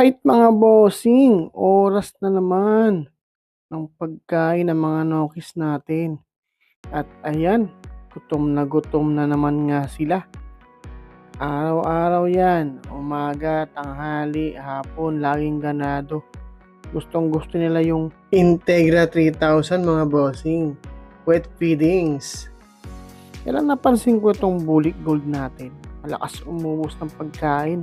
Alright mga bossing, oras na naman ng pagkain ng mga nokis natin. At ayan, gutom na naman nga sila. Araw-araw yan, umaga, tanghali, hapon, laging ganado. Gustong gusto nila yung Integra 3000 mga bossing. Wet feedings. Kailan napansin ko itong Bulik Gold natin. Malakas umubos ng pagkain.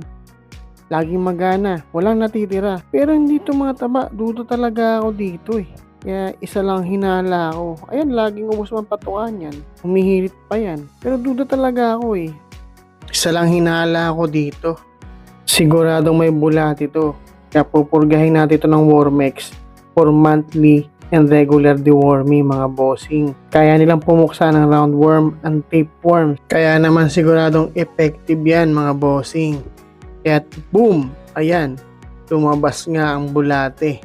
Laging magana, walang natitira. Pero hindi ito mga taba, duda talaga ako dito eh. Kaya isa lang hinala ako. Ayan, laging ubos man patukan yan. Humihirit pa yan. Pero duda talaga ako eh. Isa lang hinala ako dito. Siguradong may bulat ito. Kaya pupurgahin natin ito ng Wormex for monthly and regular deworming mga bossing. Kaya nilang pumuksa ng roundworm and tapeworm. Kaya naman siguradong effective yan mga bossing. Kaya boom, ayan, lumabas nga ang bulate.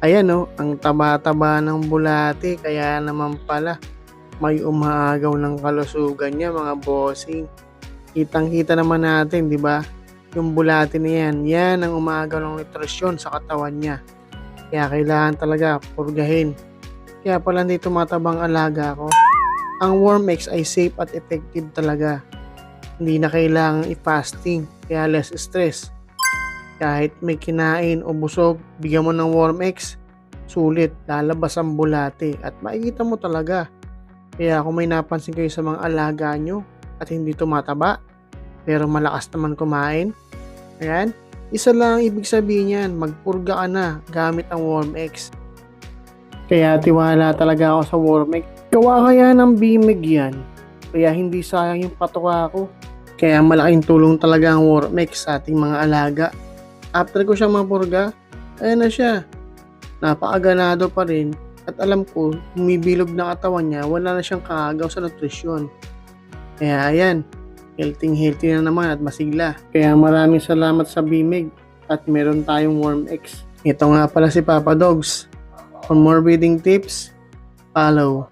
Ayan oh, ang taba-taba ng bulate, kaya naman pala may umaagaw ng kalusugan niya mga bossing. Kitang-kita naman natin, di ba? Yung bulate na yan ang umaagaw ng nutrisyon sa katawan niya. Kaya kailangan talaga purgahin. Kaya pala hindi tumatabang alaga ko. Ang Wormex ay safe at effective talaga. Hindi na kailangang i-fasting, kaya less stress. Kahit may kinain o busog, bigyan mo ng Wormex, sulit, lalabas ang bulate at makikita mo talaga. Kaya kung may napansin kayo sa mga alaga nyo at hindi tumataba, pero malakas naman kumain, ayan, isa lang ang ibig sabihin yan, magpurga ka na gamit ang Wormex. Kaya tiwala talaga ako sa Wormex. Gawa kaya ng bimig yan, kaya hindi sayang yung patuka ko. Kaya malaking tulong talaga ang Wormex sa ating mga alaga. After ko siyang mapurga, ayan na siya. Napakaganado pa rin at alam ko, humibilog na katawan niya, wala na siyang kaagaw sa nutrisyon. Kaya ayan, healthy na naman at masigla. Kaya maraming salamat sa Bimig at meron tayong Wormex. Ito nga pala si Papa Dogs. For more breeding tips, follow.